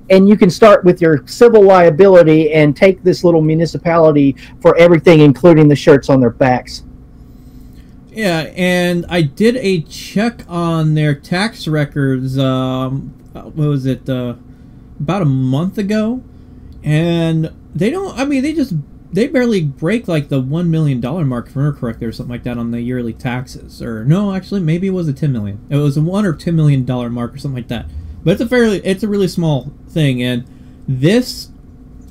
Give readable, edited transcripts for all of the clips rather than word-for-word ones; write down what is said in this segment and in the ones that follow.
and you can start with your civil liability and take this little municipality for everything, including the shirts on their backs. Yeah, and I did a check on their tax records, what was it, about a month ago, and they don't, I mean, they barely break like the $1 million mark, if I remember correctly, or something like that on the yearly taxes. Or no, actually, maybe it was a $10 million. It was a $1 or $2 million mark or something like that. But it's a really small thing. And this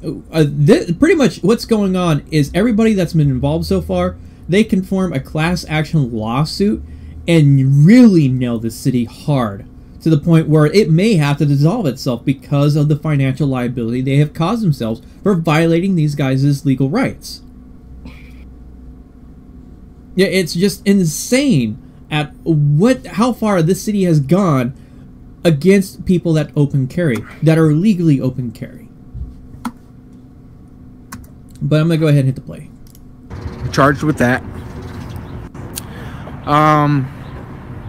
pretty much what's going on is everybody that's been involved so far, they can form a class action lawsuit and really nail the city hard, to the point where it may have to dissolve itself because of the financial liability they have caused themselves for violating these guys' legal rights. Yeah, it's just insane at how far this city has gone against people that open carry, that are legally open carry. But I'm gonna go ahead and hit the play. Charged with that.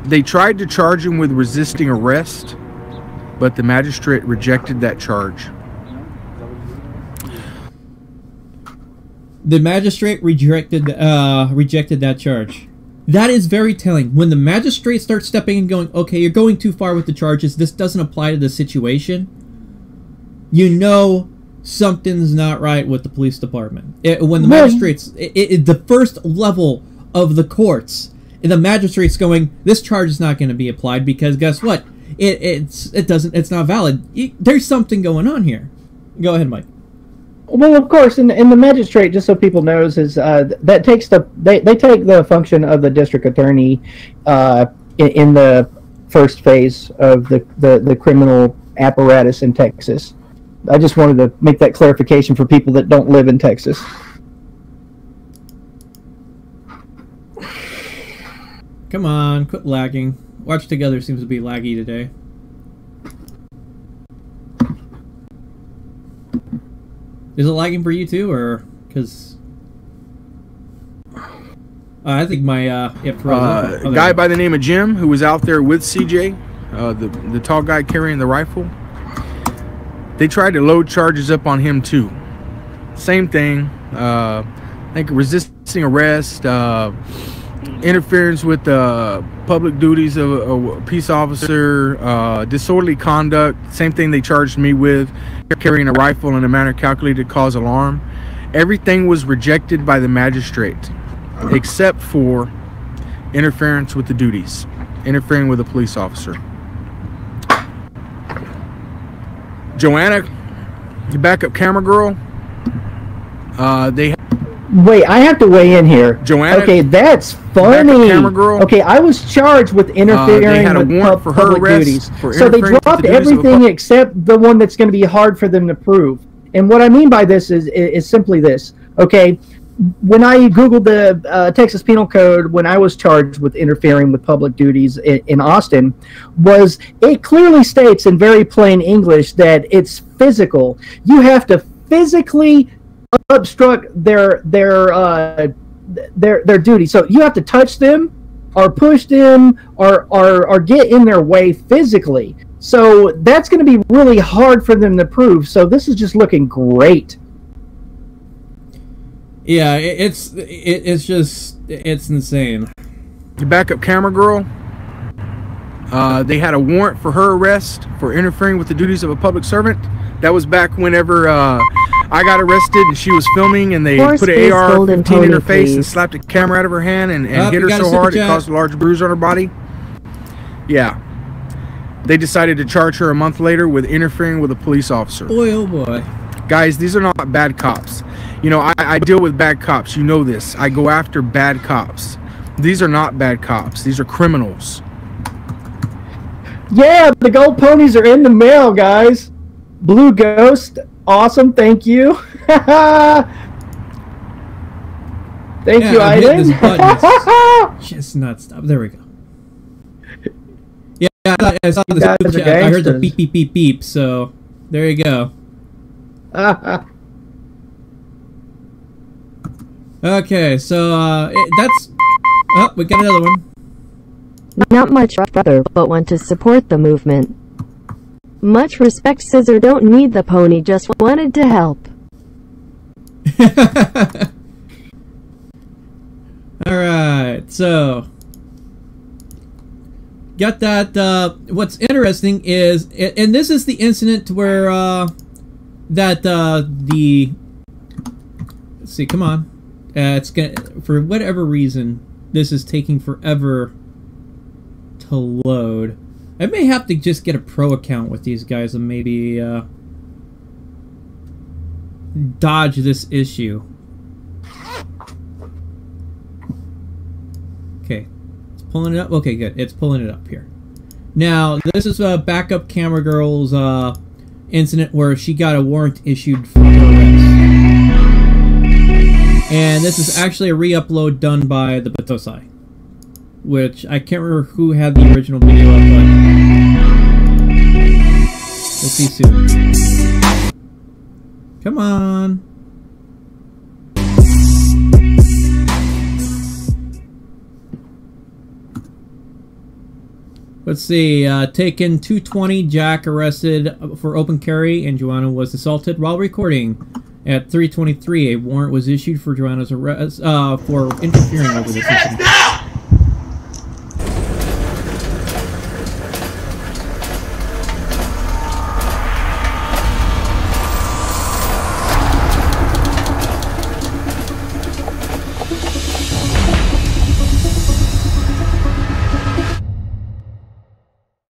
They tried to charge him with resisting arrest, but the magistrate rejected that charge. The magistrate rejected that charge. That is very telling. When the magistrate starts stepping in and going, okay, you're going too far with the charges, this doesn't apply to the situation, you know something's not right with the police department. When the magistrates, the first level of the courts, the magistrate's going, this charge is not going to be applied because guess what? It's not valid. There's something going on here. Go ahead, Mike. Well, of course, and the magistrate, just so people knows, is that takes they take the function of the district attorney in the first phase of the criminal apparatus in Texas. I just wanted to make that clarification for people that don't live in Texas. Come on, quit lagging. Watch Together seems to be laggy today. Is it lagging for you too, or because I think my guy by the name of Jim, who was out there with CJ, the tall guy carrying the rifle, they tried to load charges up on him too. Same thing. I think resisting arrest, interference with the public duties of a peace officer, disorderly conduct. Same thing they charged me with, carrying a rifle in a manner calculated to cause alarm. Everything was rejected by the magistrate except for interference with the duties, interfering with a police officer. Joanna, the backup camera girl, Wait, I have to weigh in here. Joanna, okay, that's funny. Camera girl, okay, I was charged with interfering with public duties. So they dropped everything except the one that's going to be hard for them to prove. And what I mean by this is simply this. Okay, when I Googled the Texas Penal Code, when I was charged with interfering with public duties in Austin, it clearly states in very plain English that it's physical. You have to physically obstruct their duty. So you have to touch them or push them or get in their way physically. So that's going to be really hard for them to prove. So this is just looking great. Yeah, it's insane. The backup camera girl, they had a warrant for her arrest for interfering with the duties of a public servant. That was back whenever I got arrested and she was filming, and they put an AR-15 in her face and slapped a camera out of her hand and hit her so hard it caused a large bruise on her body. Yeah. They decided to charge her a month later with interfering with a police officer. Boy, oh boy. Guys, these are not bad cops. You know, I deal with bad cops. You know this. I go after bad cops. These are not bad cops. These are criminals. Yeah, the gold ponies are in the mail, guys. Blue Ghost, awesome. Thank you. Thank you, Aiden. Just not stop. There we go. Yeah, I saw the chat. I heard the beep, beep, beep, beep. So there you go. Okay, so that's. Oh, we got another one. Not much, brother, but want to support the movement. Much respect, Scissor. Don't need the pony, just wanted to help. Alright, so got that. What's interesting is, and this is the incident where let's see, come on, it's gonna, for whatever reason this is taking forever to load. I may have to just get a pro account with these guys and maybe dodge this issue. Okay, it's pulling it up. Okay, good. It's pulling it up here. Now, this is a backup camera girl's incident where she got a warrant issued for arrest. And this is actually a re-upload done by the Batosai, which I can't remember who had the original video up, but we'll see soon. Come on. Let's see, taken 220, Jack arrested for open carry, and Joanna was assaulted while recording. At 3:23, a warrant was issued for Joanna's arrest for interfering over this incident.